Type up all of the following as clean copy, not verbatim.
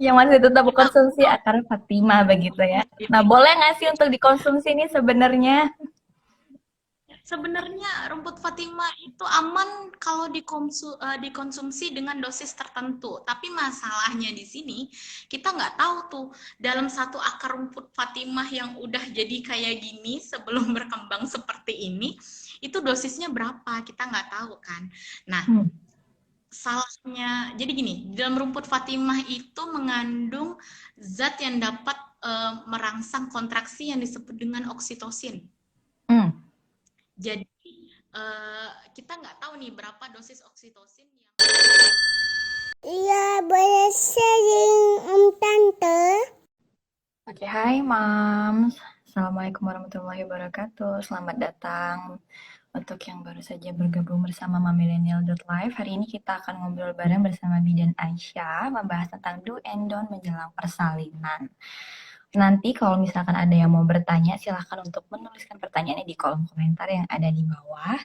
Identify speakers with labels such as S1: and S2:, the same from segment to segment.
S1: Yang masih tetap
S2: Kita
S1: konsumsi akar Fatimah begitu ya. Nah, boleh nggak sih untuk dikonsumsi ini sebenarnya?
S2: sebenarnya rumput Fatimah itu aman kalau dikonsumsi dengan dosis tertentu. Tapi masalahnya di sini kita nggak tahu tuh dalam satu akar rumput Fatimah yang udah jadi kayak gini sebelum berkembang seperti ini itu dosisnya berapa kita nggak tahu kan. Nah,
S1: Hmm.
S2: salahnya jadi gini, dalam rumput Fatimah itu mengandung zat yang dapat merangsang kontraksi yang disebut dengan oksitosin.
S1: Hmm.
S2: Jadi kita nggak tahu nih berapa dosis oksitosin yang. Iya, boleh sharing Om Tante.
S1: Oke, hai Mams. Assalamualaikum warahmatullahi wabarakatuh. Selamat datang untuk yang baru saja bergabung bersama Mamillennial.live. Hari ini kita akan ngobrol bareng bersama Bidan Aisyah, membahas tentang do and don't menjelang persalinan. Nanti kalau misalkan ada yang mau bertanya, silahkan untuk menuliskan pertanyaannya di kolom komentar yang ada di bawah.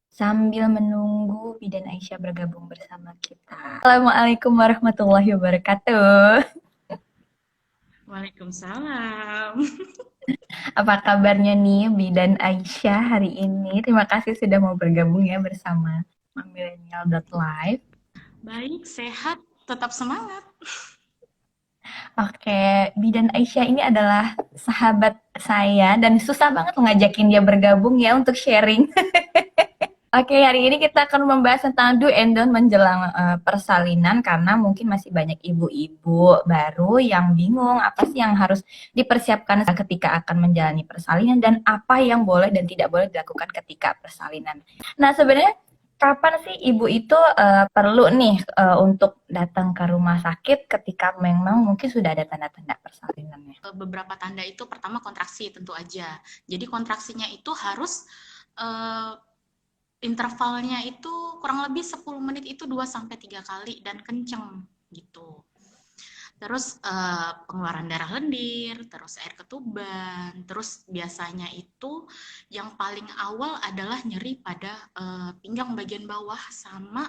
S1: Sambil menunggu Bidan Aisyah bergabung bersama kita. Assalamualaikum warahmatullahi wabarakatuh.
S2: Waalaikumsalam.
S1: Apa kabarnya nih Bidan Aisyah hari ini? Terima kasih sudah mau bergabung ya bersama Millennial.live.
S2: Baik, sehat, tetap semangat.
S1: Oke, Bidan Aisyah ini adalah sahabat saya dan susah banget ngajakin dia bergabung ya untuk sharing. Oke, hari ini kita akan membahas tentang do and don't menjelang persalinan karena mungkin masih banyak ibu-ibu baru yang bingung apa sih yang harus dipersiapkan ketika akan menjalani persalinan dan apa yang boleh dan tidak boleh dilakukan ketika persalinan. Nah, sebenarnya kapan sih ibu itu perlu nih untuk datang ke rumah sakit ketika memang mungkin sudah ada tanda-tanda persalinannya?
S2: Beberapa tanda itu pertama kontraksi tentu aja. Jadi kontraksinya itu harus eh, intervalnya itu kurang lebih 10 menit itu 2 sampai 3 kali dan kenceng gitu. Terus pengeluaran darah lendir, terus air ketuban, terus biasanya itu yang paling awal adalah nyeri pada pinggang bagian bawah sama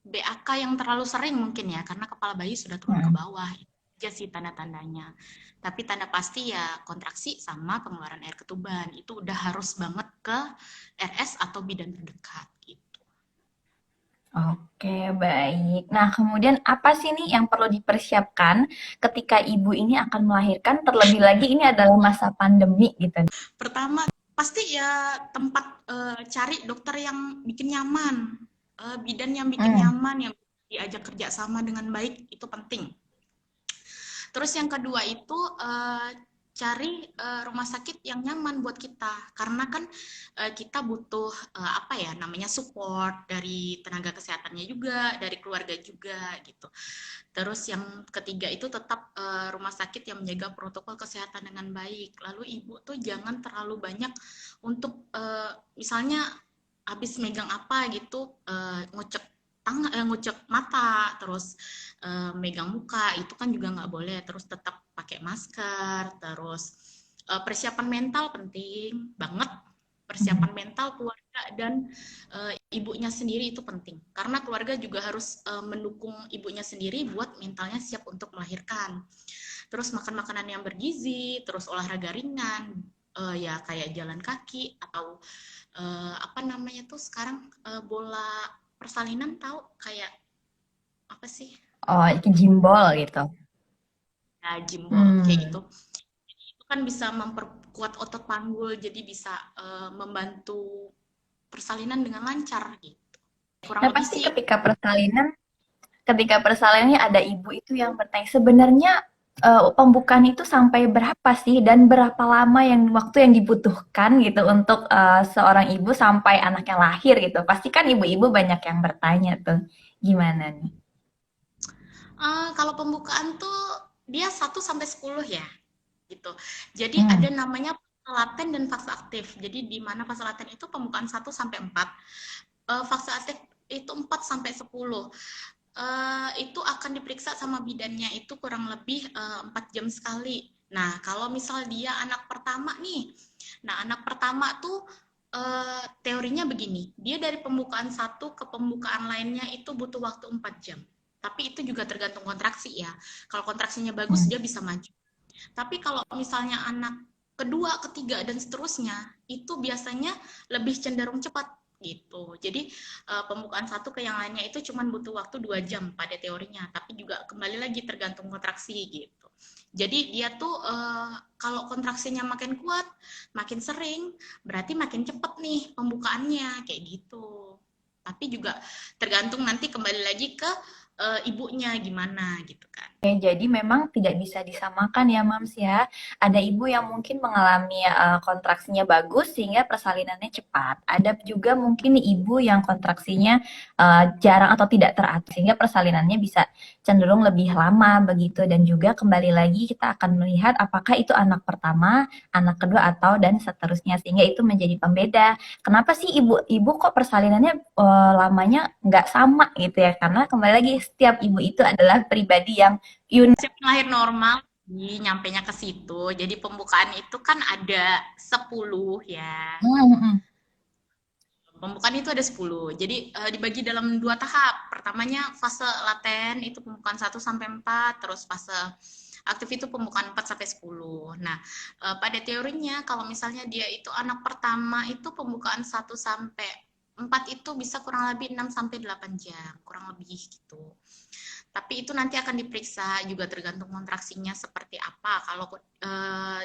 S2: BAK yang terlalu sering mungkin ya, karena kepala bayi sudah turun ke
S1: Hmm.
S2: bawah. Itu aja sih tanda-tandanya. Tapi tanda pasti ya kontraksi sama pengeluaran air ketuban. Itu udah harus banget ke RS atau bidan terdekat gitu.
S1: Oke, baik. Nah, kemudian apa sih nih yang perlu dipersiapkan ketika ibu ini akan melahirkan? Terlebih lagi ini adalah masa pandemi gitu.
S2: Pertama, pasti ya tempat cari dokter yang bikin nyaman. Bidan yang bikin
S1: Hmm.
S2: nyaman, yang diajak kerja sama dengan baik, itu penting. Terus yang kedua itu cari rumah sakit yang nyaman buat kita karena kan kita butuh apa ya namanya support dari tenaga kesehatannya juga dari keluarga juga gitu. Terus yang ketiga itu tetap rumah sakit yang menjaga protokol kesehatan dengan baik. Lalu ibu tuh jangan terlalu banyak untuk misalnya habis megang apa gitu ngucek tangan ngucek mata terus megang muka itu kan juga nggak boleh terus tetap pakai masker terus persiapan mental penting banget persiapan mental keluarga dan ibunya sendiri itu penting karena keluarga juga harus mendukung ibunya sendiri buat mentalnya siap untuk melahirkan terus makan makanan yang bergizi terus olahraga ringan ya kayak jalan kaki atau apa namanya tuh sekarang bola persalinan tahu kayak apa sih
S1: Oh, itu jimbol gitu.
S2: ya jimbol kayak
S1: Hmm.
S2: gitu itu kan bisa memperkuat otot panggul jadi bisa membantu persalinan dengan lancar gitu kurang
S1: Nah,
S2: lebih
S1: pasti
S2: sih.
S1: ketika persalinannya ada ibu itu yang bertanya, sebenarnya pembukaan itu sampai berapa sih dan berapa lama yang waktu yang dibutuhkan gitu untuk seorang ibu sampai anaknya lahir gitu. Pasti kan ibu-ibu banyak yang bertanya tuh. Gimana nih?
S2: Kalau pembukaan tuh dia 1 sampai 10 ya gitu. Jadi ada
S1: Hmm.
S2: namanya fase laten dan fase aktif. Jadi di mana fase laten itu pembukaan 1 sampai 4, fase aktif itu 4 sampai 10. Itu akan diperiksa sama bidannya itu kurang lebih 4 jam sekali. Nah, kalau misal dia anak pertama nih, nah anak pertama tuh teorinya begini, dia dari pembukaan satu ke pembukaan lainnya itu butuh waktu 4 jam. Tapi itu juga tergantung kontraksi ya. Kalau kontraksinya bagus,
S1: Hmm.
S2: dia bisa maju. Tapi kalau misalnya anak kedua, ketiga, dan seterusnya, itu biasanya lebih cenderung cepat gitu. Jadi pembukaan satu ke yang lainnya itu cuma butuh waktu 2 jam pada teorinya, tapi juga kembali lagi tergantung kontraksi gitu. Jadi dia tuh kalau kontraksinya makin kuat, makin sering, berarti makin cepet nih pembukaannya kayak gitu. Tapi juga tergantung nanti kembali lagi ke ibunya gimana gitu kan.
S1: Oke, jadi memang tidak bisa disamakan ya, Mams ya. Ada ibu yang mungkin mengalami kontraksinya bagus sehingga persalinannya cepat. Ada juga mungkin ibu yang kontraksinya jarang atau tidak teratur sehingga persalinannya bisa cenderung lebih lama begitu. Dan juga kembali lagi kita akan melihat apakah itu anak pertama, anak kedua atau dan seterusnya sehingga itu menjadi pembeda. Kenapa sih ibu-ibu kok persalinannya lamanya nggak sama gitu ya? Karena kembali lagi setiap ibu itu adalah pribadi yang unik.
S2: Siap lahir normal nyampainya ke situ. Jadi pembukaan itu kan ada 10 ya. Pembukaan itu ada 10. Jadi dibagi dalam 2 tahap. Pertamanya fase laten itu pembukaan 1 sampai 4, terus fase aktif itu pembukaan 4 sampai 10. Nah, pada teorinya kalau misalnya dia itu anak pertama itu pembukaan 1 sampai 4 itu bisa kurang lebih 6 sampai 8 jam, kurang lebih gitu. Tapi itu nanti akan diperiksa juga tergantung kontraksinya seperti apa. Kalau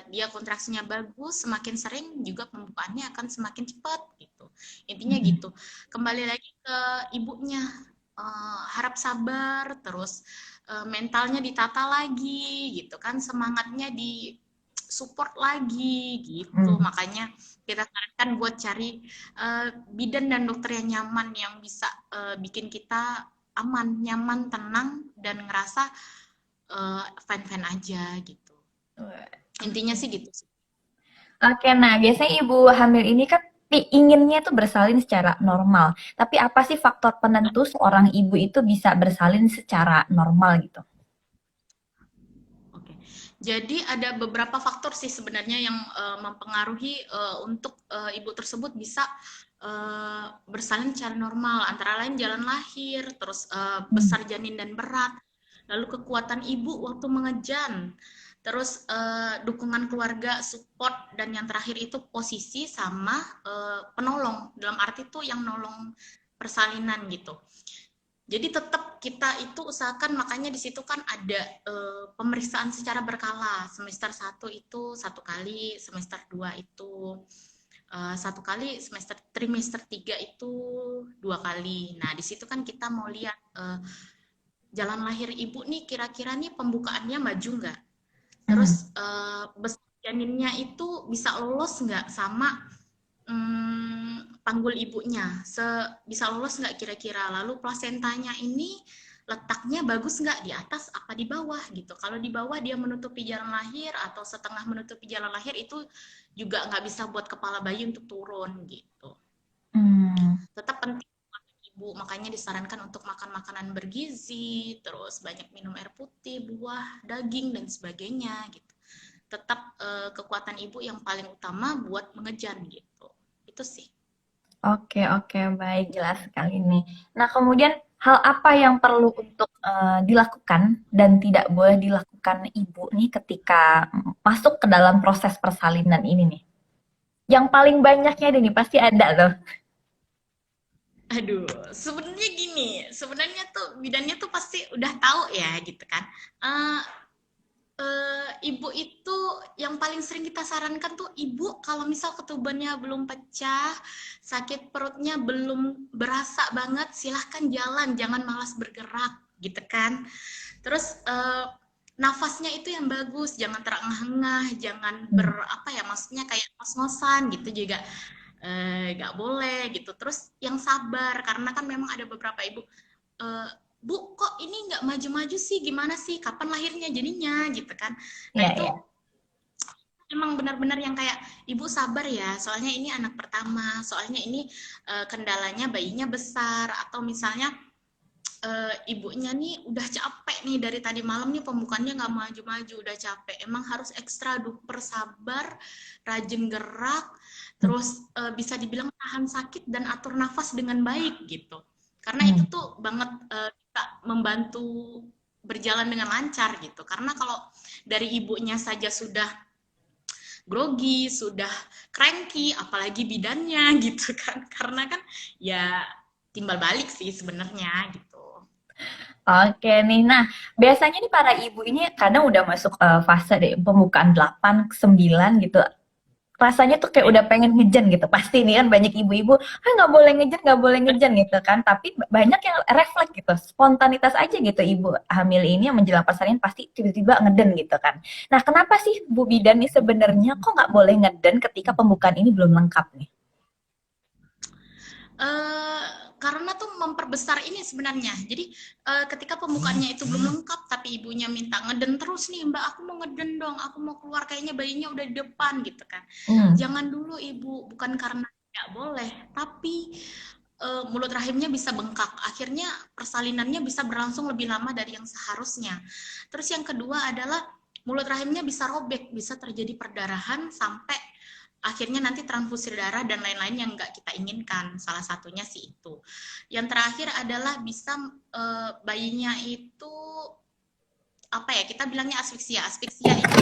S2: dia kontraksinya bagus, semakin sering juga pembukaannya akan semakin cepat gitu. Intinya gitu. Kembali lagi ke ibunya, harap sabar, terus mentalnya ditata lagi gitu kan, semangatnya di support lagi gitu. Makanya kita sarankan buat cari bidan dan dokter yang nyaman yang bisa bikin kita aman, nyaman, tenang, dan ngerasa fine-fine aja gitu. Intinya sih gitu.
S1: Oke, nah biasanya ibu hamil ini kan inginnya tuh bersalin secara normal. Tapi apa sih faktor penentu seorang ibu itu bisa bersalin secara normal gitu?
S2: Oke. Jadi ada beberapa faktor sih sebenarnya yang mempengaruhi untuk ibu tersebut bisa bersalin secara normal. Antara lain jalan lahir, terus besar janin dan berat, lalu kekuatan ibu waktu mengejan, terus dukungan keluarga, support, dan yang terakhir itu posisi sama penolong. Dalam arti tuh yang nolong persalinan gitu. Jadi tetap kita itu usahakan, makanya di situ kan ada pemeriksaan secara berkala. Semester 1 itu 1 kali, semester 2 itu 1 kali, semester trimester 3 itu 2 kali. Nah, di situ kan kita mau lihat jalan lahir ibu nih kira-kira nih pembukaannya maju nggak? Terus besar janinnya itu bisa lolos nggak sama panggul ibunya, bisa lolos nggak kira-kira, lalu plasentanya ini letaknya bagus nggak, di atas apa di bawah gitu. Kalau di bawah dia menutupi jalan lahir atau setengah menutupi jalan lahir, itu juga nggak bisa buat kepala bayi untuk turun gitu. Tetap penting ibu, makanya disarankan untuk makan makanan bergizi, terus banyak minum air putih, buah, daging, dan sebagainya gitu. Tetap kekuatan ibu yang paling utama buat mengejan gitu. Itu sih.
S1: Oke, oke, baik, jelas sekali nih. Nah, kemudian hal apa yang perlu untuk dilakukan dan tidak boleh dilakukan ibu nih ketika masuk ke dalam proses persalinan ini nih? Yang paling banyaknya nih pasti ada loh.
S2: Aduh, sebenarnya gini, sebenarnya tuh bidannya tuh pasti udah tahu ya gitu kan. Eh, Ibu itu yang paling sering kita sarankan tuh, ibu kalau misal ketubannya belum pecah, sakit perutnya belum berasa banget, silahkan jalan, jangan malas bergerak gitu kan. Terus nafasnya itu yang bagus, jangan terengah-engah, jangan apa ya, maksudnya kayak ngos-ngosan gitu juga nggak boleh gitu. Terus yang sabar, karena kan memang ada beberapa ibu, Bu, kok ini nggak maju-maju sih? Gimana sih? Kapan lahirnya jadinya? Gitu kan. Nah,
S1: Iya,
S2: itu
S1: iya.
S2: emang benar-benar yang kayak, Ibu sabar ya, soalnya ini anak pertama, soalnya ini kendalanya bayinya besar, atau misalnya ibunya nih udah capek nih dari tadi malam nih pembukaannya nggak maju-maju, udah capek. Emang harus ekstra duper sabar, rajin gerak, terus bisa dibilang tahan sakit dan atur nafas dengan baik gitu. Karena itu
S1: Hmm.
S2: tuh banget bisa membantu berjalan dengan lancar gitu. Karena kalau dari ibunya saja sudah grogi, sudah cranky, apalagi bidannya gitu kan. Karena kan ya timbal balik sih sebenarnya gitu.
S1: Oke nih, nah biasanya nih para ibu ini kadang udah masuk fase deh, pembukaan 8, 9 gitu. Rasanya tuh kayak udah pengen ngejen gitu. Pasti nih kan banyak ibu-ibu, ah nggak boleh ngejen, nggak boleh ngejen gitu kan. Tapi banyak yang refleks gitu, spontanitas aja gitu ibu hamil ini yang menjelang persalinan pasti tiba-tiba ngeden gitu kan. Nah kenapa sih Bu Bidan nih sebenarnya kok nggak boleh ngeden ketika pembukaan ini belum lengkap nih?
S2: Eh, karena tuh memperbesar ini sebenarnya. Jadi ketika pembukaannya itu belum lengkap, tapi ibunya minta ngeden terus nih, Mbak, aku mau ngeden dong, aku mau keluar, kayaknya bayinya udah di depan gitu kan.
S1: Hmm.
S2: Jangan dulu ibu, bukan karena tidak boleh, tapi mulut rahimnya bisa bengkak. Akhirnya persalinannya bisa berlangsung lebih lama dari yang seharusnya. Terus yang kedua adalah mulut rahimnya bisa robek, bisa terjadi perdarahan sampai akhirnya nanti transfusi darah dan lain-lain yang nggak kita inginkan. Salah satunya sih itu. Yang terakhir adalah bisa bayinya itu apa ya, kita bilangnya asfiksia. Asfiksia itu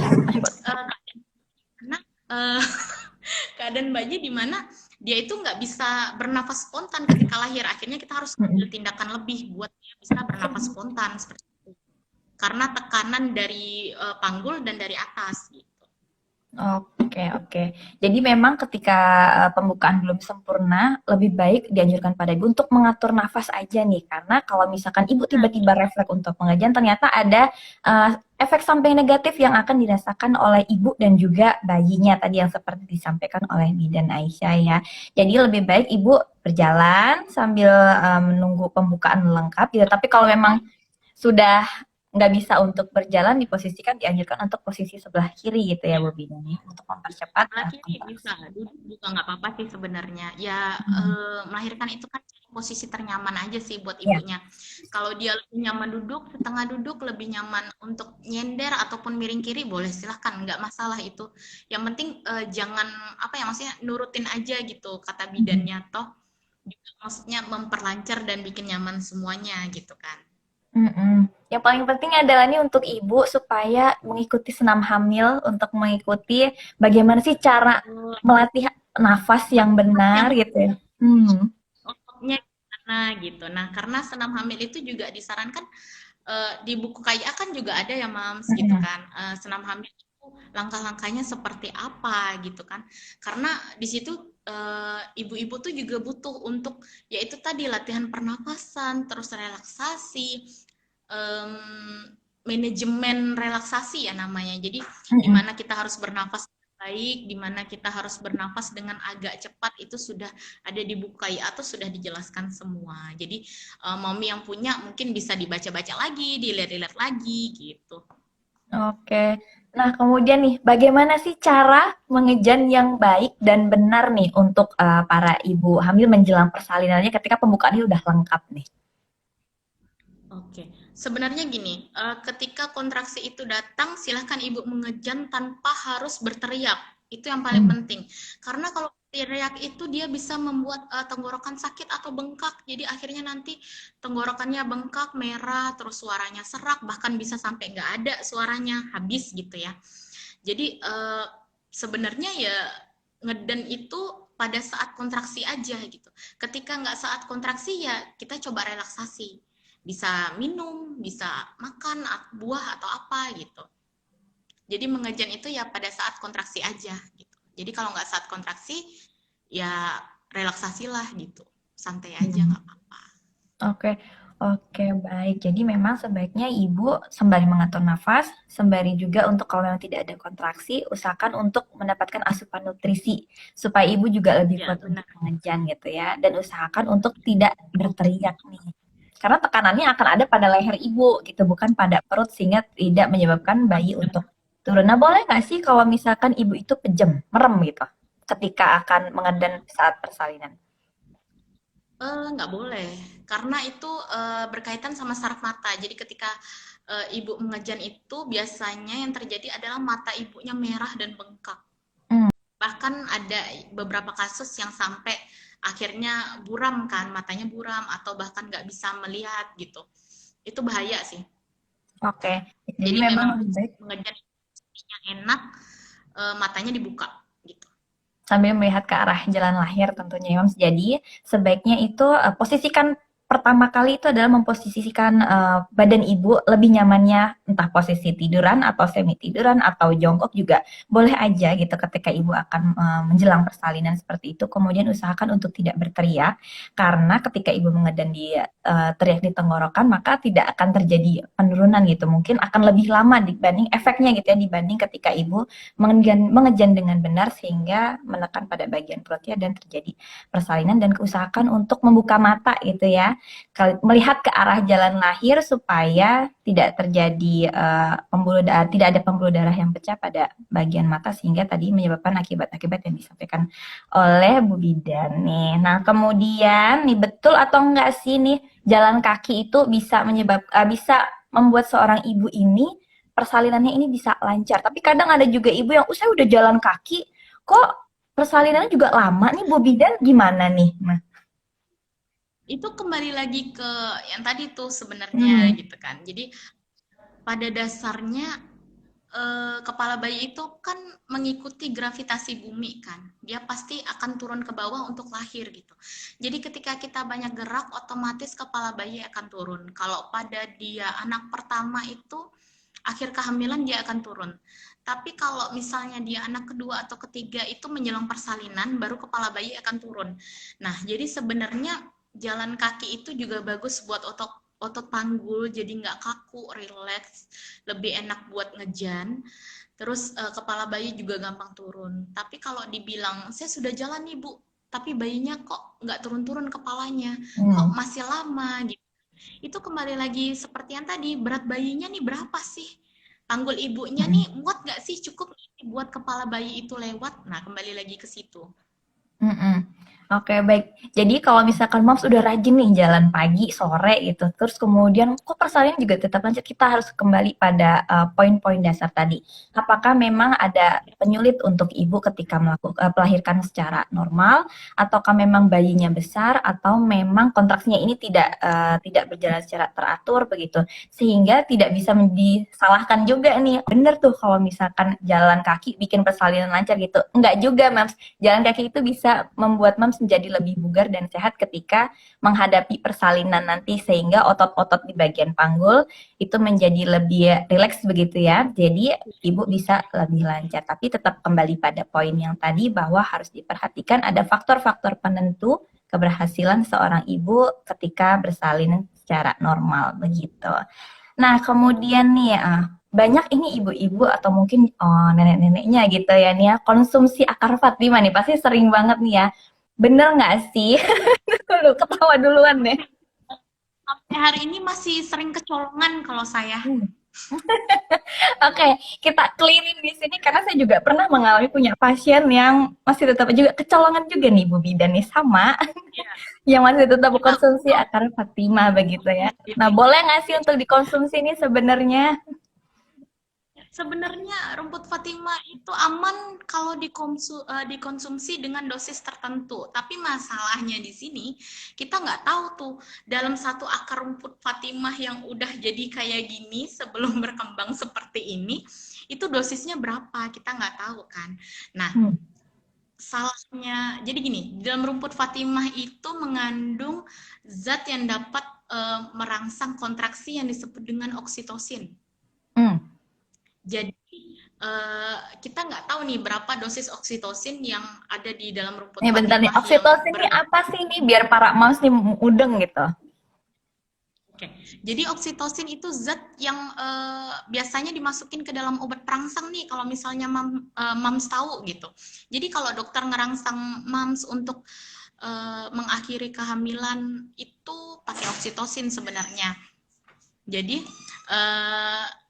S2: karena uh, keadaan bayi di mana dia itu nggak bisa bernafas spontan ketika lahir. Akhirnya kita harus ambil
S1: Mm-mm.
S2: tindakan lebih buat dia bisa bernafas spontan seperti itu. Karena tekanan dari panggul dan dari atas gitu.
S1: Oke, oke. Jadi memang ketika pembukaan belum sempurna, lebih baik dianjurkan pada ibu untuk mengatur nafas aja nih. Karena kalau misalkan ibu
S2: Nah,
S1: tiba-tiba refleks untuk pengajian, ternyata ada eh, efek samping negatif yang akan dirasakan oleh ibu dan juga bayinya tadi yang seperti disampaikan oleh Bidan Aisyah ya. Jadi lebih baik ibu berjalan sambil menunggu pembukaan lengkap gitu. Tapi kalau memang sudah nggak bisa untuk berjalan diposisikan dianjurkan untuk posisi sebelah kiri gitu ya Bu Bidan ya untuk mempercepat
S2: sebelah kiri bisa,
S1: kontraksi.
S2: duduk juga nggak apa-apa sih sebenarnya. Ya
S1: Hmm.
S2: melahirkan itu kan posisi ternyaman aja sih buat
S1: Ya.
S2: ibunya. Kalau dia lebih nyaman duduk, setengah duduk, lebih nyaman untuk nyender ataupun miring kiri, boleh silahkan, nggak masalah itu. Yang penting jangan apa ya, maksudnya nurutin aja gitu kata
S1: Mhm.
S2: bidannya, toh juga maksudnya memperlancar dan bikin nyaman semuanya gitu kan.
S1: Mhm. Yang paling penting adalah nih untuk ibu supaya mengikuti senam hamil untuk mengikuti bagaimana sih cara melatih nafas yang
S2: Nafas
S1: benar
S2: yang
S1: gitu ya. Hmm.
S2: ototnya gimana gitu. Nah, karena senam hamil itu juga disarankan di buku KIA kan juga ada ya Mams gitu
S1: Mhm.
S2: kan. Senam hamil itu langkah-langkahnya seperti apa gitu kan. Karena di situ ibu-ibu tuh juga butuh untuk yaitu tadi latihan pernapasan, terus relaksasi, manajemen relaksasi ya namanya. Jadi di
S1: Mhm.
S2: mana kita harus bernafas baik, di mana kita harus bernafas dengan agak cepat itu sudah ada di buku KIA atau sudah dijelaskan semua. Jadi mommy yang punya mungkin bisa dibaca-baca lagi, dilihat-lihat lagi gitu.
S1: Oke. Nah, kemudian nih, bagaimana sih cara mengejan yang baik dan benar nih untuk para ibu hamil menjelang persalinannya ketika pembukaannya udah lengkap nih?
S2: Oke, sebenarnya gini, ketika kontraksi itu datang, silahkan ibu mengejan tanpa harus berteriak. Itu yang paling
S1: Hmm.
S2: penting. Karena kalau teriak itu dia bisa membuat tenggorokan sakit atau bengkak. Jadi akhirnya nanti tenggorokannya bengkak, merah, terus suaranya serak, bahkan bisa sampai nggak ada suaranya, habis gitu ya. Jadi sebenarnya ya ngeden itu pada saat kontraksi aja gitu. Ketika nggak saat kontraksi ya kita coba relaksasi. Bisa minum, bisa makan buah atau apa gitu. Jadi mengejan itu ya pada saat kontraksi aja gitu. Jadi kalau nggak saat kontraksi ya relaksasilah gitu. Santai aja
S1: Hmm.
S2: nggak apa-apa.
S1: Oke, oke, baik. Jadi memang sebaiknya ibu sembari mengatur nafas, sembari juga untuk kalau memang tidak ada kontraksi, usahakan untuk mendapatkan asupan nutrisi supaya ibu juga lebih
S2: Ya
S1: kuat untuk
S2: benar.
S1: mengejan gitu ya. Dan usahakan untuk tidak berteriak nih. Karena tekanannya akan ada pada leher ibu gitu, bukan pada perut sehingga tidak menyebabkan bayi untuk turun. Nah, boleh nggak sih kalau misalkan ibu itu pejem, merem gitu, ketika akan mengedan saat persalinan?
S2: Nggak boleh, karena itu berkaitan sama saraf mata. Jadi ketika ibu mengejan itu biasanya yang terjadi adalah mata ibunya merah dan bengkak.
S1: Hmm.
S2: Bahkan ada beberapa kasus yang sampai akhirnya buram kan, matanya buram atau bahkan nggak bisa melihat gitu. Itu bahaya sih.
S1: Oke, jadi
S2: Jadi
S1: memang
S2: memang
S1: lebih baik
S2: mengejar yang enak, matanya dibuka gitu.
S1: sambil melihat ke arah jalan lahir tentunya ya, Mams. Jadi sebaiknya itu posisikan pertama kali itu adalah memposisikan badan ibu lebih nyamannya entah posisi tiduran atau semi tiduran atau jongkok juga boleh aja gitu ketika ibu akan menjelang persalinan seperti itu. Kemudian usahakan untuk tidak berteriak karena ketika ibu mengedan di teriak di tenggorokan maka tidak akan terjadi penurunan gitu. Mungkin akan lebih lama dibanding efeknya gitu ya dibanding ketika ibu mengejan dengan benar sehingga menekan pada bagian perutnya dan terjadi persalinan dan usahakan untuk membuka mata gitu ya. Melihat ke arah jalan lahir supaya tidak terjadi pembuluh darah, tidak ada pembuluh darah yang pecah pada bagian mata sehingga tadi menyebabkan akibat-akibat yang disampaikan oleh Bu Bidan nih. Nah, kemudian nih betul atau enggak sih nih jalan kaki itu bisa bisa membuat seorang ibu ini persalinannya ini bisa lancar. Tapi kadang ada juga ibu yang saya udah jalan kaki, kok persalinannya juga lama nih Bu Bidan gimana nih? Nah,
S2: Itu kembali lagi ke yang tadi tuh sebenarnya
S1: hmm,
S2: gitu kan. Jadi pada dasarnya kepala bayi itu kan mengikuti gravitasi bumi kan. Dia pasti akan turun ke bawah untuk lahir gitu. Jadi ketika kita banyak gerak, otomatis kepala bayi akan turun. Kalau pada dia anak pertama itu akhir kehamilan dia akan turun. Tapi kalau misalnya dia anak kedua atau ketiga itu menjelang persalinan, baru kepala bayi akan turun. Nah, jadi sebenarnya jalan kaki itu juga bagus buat otot panggul, jadi nggak kaku, relax, lebih enak buat ngejan. Terus kepala bayi juga gampang turun. Tapi kalau dibilang, saya sudah jalan nih Bu, tapi bayinya kok nggak turun-turun kepalanya, kok
S1: hmm,
S2: masih lama gitu. Itu kembali lagi seperti yang tadi, berat bayinya nih berapa sih? Panggul ibunya
S1: hmm.
S2: nih muat nggak sih, cukup buat kepala bayi itu lewat? Nah, kembali lagi ke situ.
S1: Mhm. Oke, baik. Jadi kalau misalkan Moms udah rajin nih jalan pagi, sore gitu, terus kemudian kok persalinan juga tetap lanjut, kita harus kembali pada poin-poin dasar tadi. Apakah memang ada penyulit untuk ibu ketika melahirkan secara normal, ataukah memang bayinya besar, atau memang kontraksinya ini tidak berjalan secara teratur begitu, sehingga tidak bisa disalahkan juga nih. Bener tuh kalau misalkan jalan kaki bikin persalinan lancar gitu. Enggak juga, Moms. Jalan kaki itu bisa membuat mams menjadi lebih bugar dan sehat ketika menghadapi persalinan nanti sehingga otot-otot di bagian panggul itu menjadi lebih rileks begitu ya. Jadi ibu bisa lebih lancar. Tapi tetap kembali pada poin yang tadi bahwa harus diperhatikan ada faktor-faktor penentu keberhasilan seorang ibu ketika bersalin secara normal begitu. Nah, kemudian nih banyak ini ibu-ibu atau mungkin nenek-neneknya gitu ya nih ya, konsumsi akar Fatimah nih pasti sering banget nih ya. Bener nggak sih? Lu ketawa duluan deh.
S2: Sampai hari ini masih sering kecolongan kalau saya.
S1: Hmm. Oke, kita clearin di sini karena saya juga pernah mengalami punya pasien yang masih tetap juga kecolongan juga nih Bu Bidan nih sama
S2: Ya,
S1: yang masih tetap
S2: kita
S1: konsumsi akar Fatimah begitu ya. Nah, boleh nggak sih untuk dikonsumsi nih sebenarnya?
S2: sebenarnya rumput Fatimah itu aman kalau dikonsumsi dengan dosis tertentu. Tapi masalahnya di sini kita nggak tahu tuh dalam satu akar rumput Fatimah yang udah jadi kayak gini sebelum berkembang seperti ini itu dosisnya berapa kita nggak tahu kan. Nah,
S1: Hmm.
S2: salahnya jadi gini, dalam rumput Fatimah itu mengandung zat yang dapat merangsang kontraksi yang disebut dengan oksitosin.
S1: Hmm.
S2: Jadi kita nggak tahu nih berapa dosis oksitosin yang ada di dalam rumput
S1: Nih bentar nih,
S2: Fatimah yang
S1: oksitosin ini apa sih nih biar para moms nih mudeng gitu.
S2: Oke. Jadi oksitosin itu zat yang biasanya dimasukin ke dalam obat perangsang nih kalau misalnya mams tahu gitu. Jadi kalau dokter ngerangsang mams untuk mengakhiri kehamilan itu pakai oksitosin sebenarnya. Jadi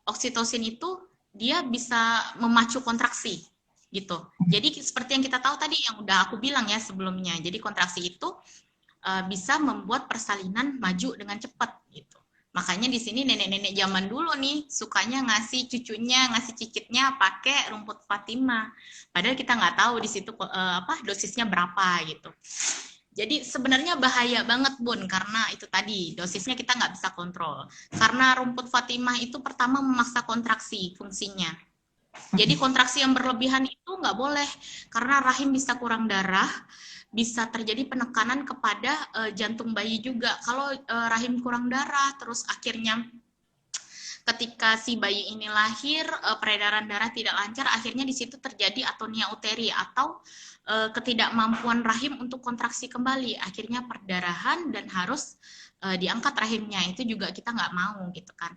S2: oksitosin itu dia bisa memacu kontraksi gitu. Jadi seperti yang kita tahu tadi yang udah aku bilang ya sebelumnya. Jadi kontraksi itu bisa membuat persalinan maju dengan cepat gitu. Makanya di sini nenek-nenek zaman dulu nih sukanya ngasih cucunya, ngasih cicitnya pakai rumput Fatimah. Padahal kita nggak tahu di situ apa dosisnya berapa gitu. Jadi sebenarnya bahaya banget Bun, karena itu tadi dosisnya kita nggak bisa kontrol. Karena rumput Fatimah itu pertama memaksa kontraksi fungsinya. Jadi kontraksi yang berlebihan itu nggak boleh, karena rahim bisa kurang darah, bisa terjadi penekanan kepada jantung bayi juga. Kalau rahim kurang darah, terus akhirnya ketika si bayi ini lahir, peredaran darah tidak lancar, akhirnya di situ terjadi atonia uteri atau ketidakmampuan rahim untuk kontraksi kembali, akhirnya perdarahan dan harus diangkat rahimnya. Itu juga kita nggak mau gitu kan.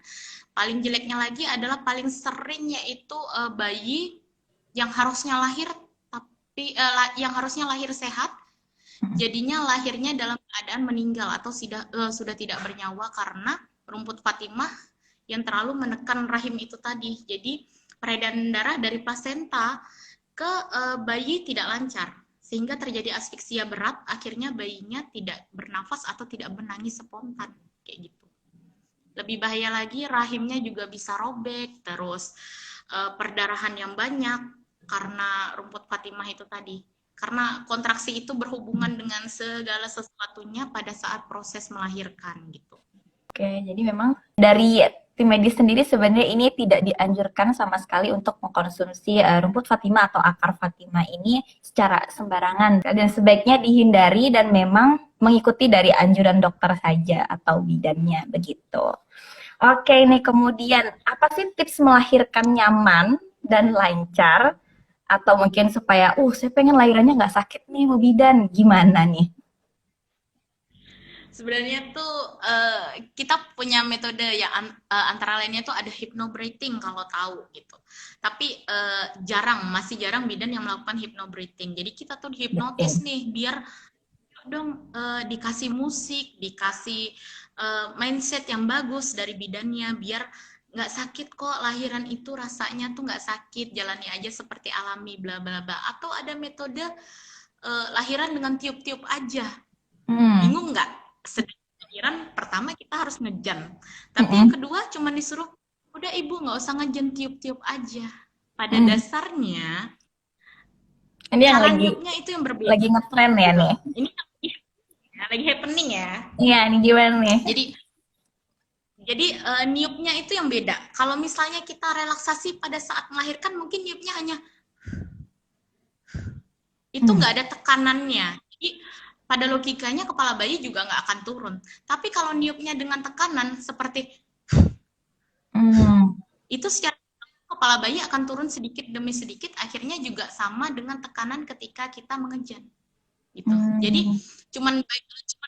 S2: Paling jeleknya lagi adalah paling sering yaitu bayi yang harusnya lahir tapi yang harusnya lahir sehat, jadinya lahirnya dalam keadaan meninggal atau sudah tidak bernyawa karena rumput Fatimah yang terlalu menekan rahim itu tadi. Jadi peredaran darah dari plasenta ke bayi tidak lancar, sehingga terjadi asfiksia berat, akhirnya bayinya tidak bernafas atau tidak menangis spontan, kayak gitu. Lebih bahaya lagi, rahimnya juga bisa robek, terus perdarahan yang banyak karena rumput Fatimah itu tadi. Karena kontraksi itu berhubungan dengan segala sesuatunya pada saat proses melahirkan gitu.
S1: Oke, jadi memang dari tim medis sendiri sebenarnya ini tidak dianjurkan sama sekali untuk mengkonsumsi rumput Fatimah atau akar Fatimah ini secara sembarangan, dan sebaiknya dihindari dan memang mengikuti dari anjuran dokter saja atau bidannya begitu. Oke, nih kemudian apa sih tips melahirkan nyaman dan lancar, atau mungkin supaya saya pengen lahirannya nggak sakit nih Bu Bidan, gimana nih?
S2: Sebenarnya tuh kita punya metode ya, antara lainnya tuh ada hypnobreathing kalau tahu gitu. Tapi masih jarang bidan yang melakukan hypnobreathing. Jadi kita tuh dihipnotis
S1: Betul.
S2: nih biar dong dikasih musik, dikasih mindset yang bagus dari bidannya biar nggak sakit kok, lahiran itu rasanya tuh nggak sakit, jalani aja seperti alami bla bla bla. Atau ada metode lahiran dengan tiup-tiup aja. Bingung nggak? Lahiran pertama kita harus ngejan, tapi yang kedua cuma disuruh udah ibu nggak usah ngejan, tiup-tiup aja. Pada dasarnya
S1: Ini yang
S2: cara
S1: lagi
S2: niupnya itu yang berbeda
S1: ngetren ya
S2: gitu.
S1: nih.
S2: Ini lagi happening ya.
S1: Iya, ini gimana nih?
S2: Jadi niupnya itu yang beda. Kalau misalnya kita relaksasi pada saat melahirkan, mungkin niupnya hanya itu nggak ada tekanannya. Jadi pada logikanya kepala bayi juga nggak akan turun. Tapi kalau niupnya dengan tekanan seperti itu, secara kepala bayi akan turun sedikit demi sedikit, akhirnya juga sama dengan tekanan ketika kita mengejan. Gitu. Jadi cuman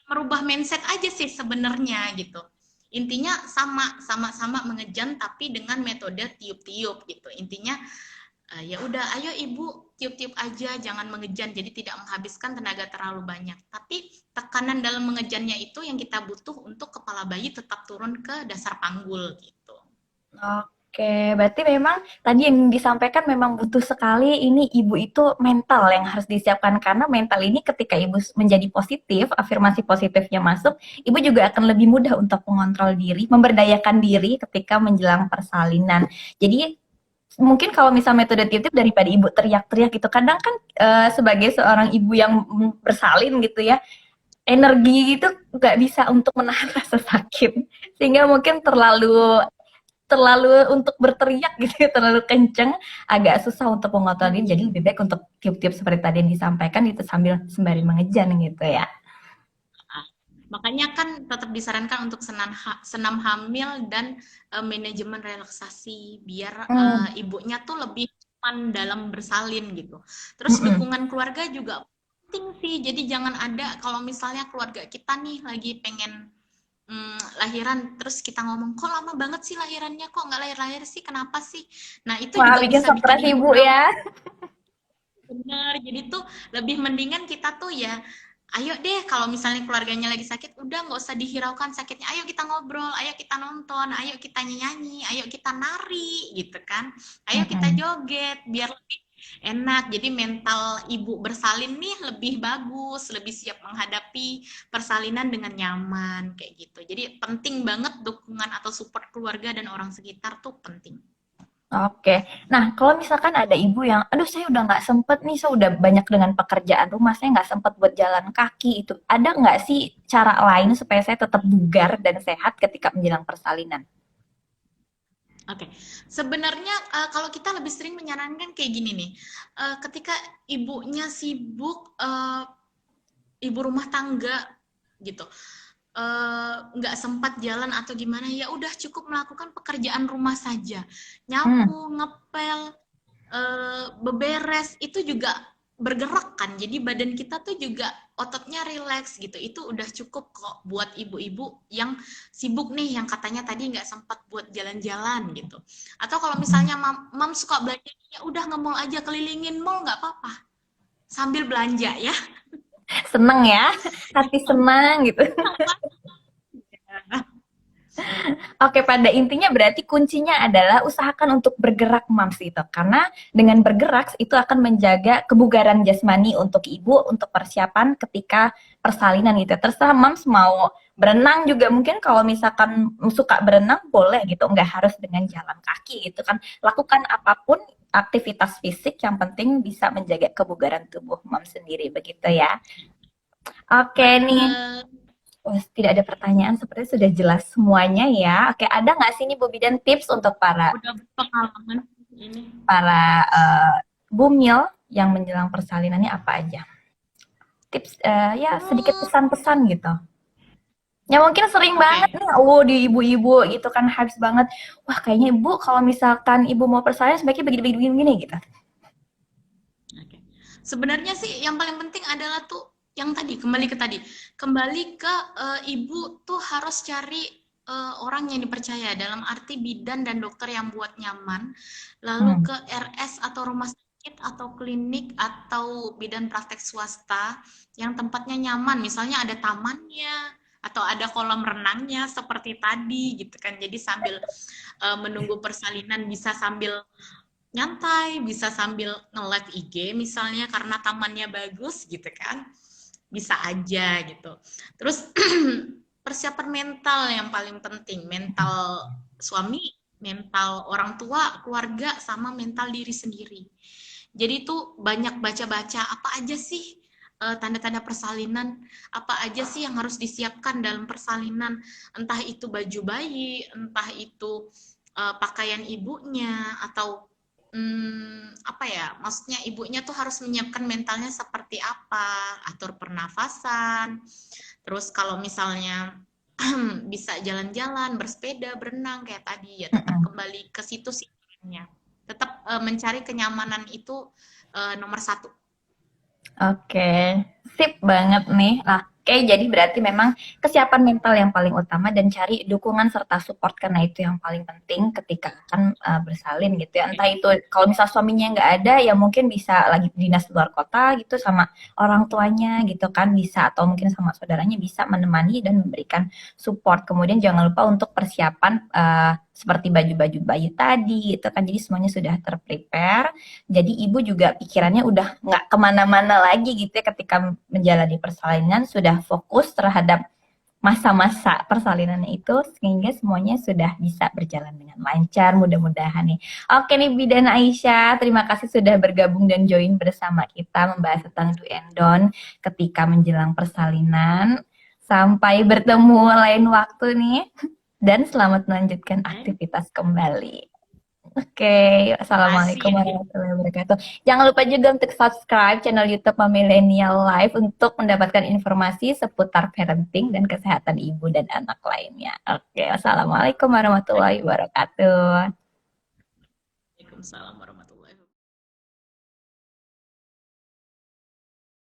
S2: merubah mindset aja sih sebenarnya gitu. Intinya sama-sama mengejan tapi dengan metode tiup-tiup gitu. Intinya ya udah, ayo ibu tiup-tiup aja, jangan mengejan, jadi tidak menghabiskan tenaga terlalu banyak. Tapi tekanan dalam mengejannya itu yang kita butuh untuk kepala bayi tetap turun ke dasar panggul gitu.
S1: Oke, berarti memang tadi yang disampaikan memang butuh sekali ini ibu itu mental yang harus disiapkan, karena mental ini ketika ibu menjadi positif, afirmasi positifnya masuk, ibu juga akan lebih mudah untuk mengontrol diri, memberdayakan diri ketika menjelang persalinan. Jadi mungkin kalau misal metode tiup-tiup daripada ibu teriak-teriak gitu, kadang kan sebagai seorang ibu yang bersalin gitu ya, energi itu nggak bisa untuk menahan rasa sakit, sehingga mungkin terlalu untuk berteriak gitu ya, terlalu kenceng, agak susah untuk mengontrol diri. Jadi lebih baik untuk tiup-tiup seperti tadi yang disampaikan itu sambil sembari mengejan gitu ya.
S2: Makanya kan tetap disarankan untuk senam hamil dan manajemen relaksasi biar ibunya tuh lebih aman dalam bersalin gitu. Terus dukungan keluarga juga penting sih. Jadi jangan ada, kalau misalnya keluarga kita nih lagi pengen lahiran, terus kita ngomong, kok lama banget sih lahirannya, kok nggak lahir-lahir sih, kenapa sih? Nah itu juga
S1: bikin
S2: bisa
S1: stres
S2: bikin
S1: ibu ya.
S2: Bener, jadi tuh lebih mendingan kita tuh ya, ayo deh kalau misalnya keluarganya lagi sakit, udah nggak usah dihiraukan sakitnya, ayo kita ngobrol, ayo kita nonton, ayo kita nyanyi, ayo kita nari gitu kan, ayo kita joget biar lebih enak. Jadi mental ibu bersalin nih lebih bagus, lebih siap menghadapi persalinan dengan nyaman kayak gitu. Jadi penting banget dukungan atau support keluarga dan orang sekitar tuh penting.
S1: Oke. Nah, kalau misalkan ada ibu yang, aduh saya udah nggak sempet nih, saya udah banyak dengan pekerjaan rumah, saya nggak sempet buat jalan kaki itu. Ada nggak sih cara lain supaya saya tetap bugar dan sehat ketika menjelang persalinan?
S2: Oke, sebenarnya kalau kita lebih sering menyarankan kayak gini nih, ketika ibunya sibuk, ibu rumah tangga gitu, nggak sempat jalan atau gimana, ya udah cukup melakukan pekerjaan rumah saja,
S1: Hmm,
S2: nyapu, ngepel, beberes itu juga bergerak kan, jadi badan kita tuh juga ototnya rileks gitu, itu udah cukup kok buat ibu-ibu yang sibuk nih, yang katanya tadi nggak sempat buat jalan-jalan gitu. Atau kalau misalnya mam suka belanja, ya udah nge mall aja, kelilingin mall nggak apa-apa, sambil belanja ya.
S1: seneng ya, hati senang gitu. Oke, pada intinya berarti kuncinya adalah usahakan untuk bergerak Mams itu. Karena dengan bergerak itu akan menjaga kebugaran jasmani untuk ibu untuk persiapan ketika persalinan gitu. Terserah Mams mau berenang juga mungkin kalau misalkan suka berenang boleh gitu. Nggak harus dengan jalan kaki gitu kan. Lakukan apapun aktivitas fisik yang penting bisa menjaga kebugaran tubuh Mams sendiri begitu ya. Oke nih,
S2: Bener.
S1: oh, tidak ada pertanyaan, sepertinya sudah jelas semuanya ya. Oke, ada nggak sih nih Bu Bidan tips untuk para
S2: Udah pengalaman ini.
S1: para bumil yang menjelang persalinannya apa aja? Tips ya sedikit
S2: Hmm,
S1: pesan-pesan gitu. Ya mungkin sering banget
S2: oke.
S1: nih, di ibu-ibu gitu kan hype banget. Wah kayaknya ibu kalau misalkan ibu mau persalinan sebaiknya begini-begini gitu.
S2: Oke. Sebenarnya sih yang paling penting adalah tuh yang tadi, kembali ke tadi. Kembali ke ibu tuh harus cari orang yang dipercaya dalam arti bidan dan dokter yang buat nyaman, lalu
S1: Hmm.
S2: ke RS atau rumah sakit atau klinik atau bidan praktek swasta yang tempatnya nyaman, misalnya ada tamannya atau ada kolam renangnya seperti tadi gitu kan. Jadi sambil menunggu persalinan bisa sambil nyantai, bisa sambil nge-live IG misalnya karena tamannya bagus gitu kan. Bisa aja gitu. Terus persiapan mental yang paling penting, mental suami, mental orang tua, keluarga, sama mental diri sendiri. Jadi tuh banyak baca-baca apa aja sih tanda-tanda persalinan, apa aja sih yang harus disiapkan dalam persalinan, entah itu baju bayi, entah itu pakaian ibunya, atau apa ya, maksudnya ibunya tuh harus menyiapkan mentalnya seperti apa, atur pernafasan, terus kalau misalnya bisa jalan-jalan, bersepeda, berenang kayak tadi, ya tetap
S1: Mm-mm.
S2: kembali ke situ sih. Tetap mencari kenyamanan itu nomor satu.
S1: Oke, sip banget nih. Nah, oke, jadi berarti memang kesiapan mental yang paling utama dan cari dukungan serta support karena itu yang paling penting ketika akan bersalin gitu ya. Entah itu kalau misal suaminya nggak ada ya mungkin bisa lagi dinas luar kota gitu sama orang tuanya gitu kan bisa atau mungkin sama saudaranya bisa menemani dan memberikan support. Kemudian jangan lupa untuk persiapan seperti baju-baju bayi tadi gitu kan. Jadi semuanya sudah terprepare jadi ibu juga pikirannya udah nggak kemana-mana lagi gitu ya ketika menjalani persalinan sudah fokus terhadap masa-masa persalinannya itu sehingga semuanya sudah bisa berjalan dengan lancar mudah-mudahan nih. Oke nih Bidan Aisyah, terima kasih sudah bergabung dan join bersama kita membahas tentang do and don't ketika menjelang persalinan. Sampai bertemu lain waktu nih dan selamat melanjutkan
S2: Oke,
S1: aktivitas kembali. Oke,
S2: makasih
S1: Assalamualaikum
S2: nih.
S1: warahmatullahi wabarakatuh. Jangan lupa juga untuk subscribe channel YouTube Millennial Life untuk mendapatkan informasi seputar parenting dan kesehatan ibu dan anak lainnya. Oke, Assalamualaikum warahmatullahi wabarakatuh.
S2: Waalaikumsalam warahmatullahi wabarakatuh.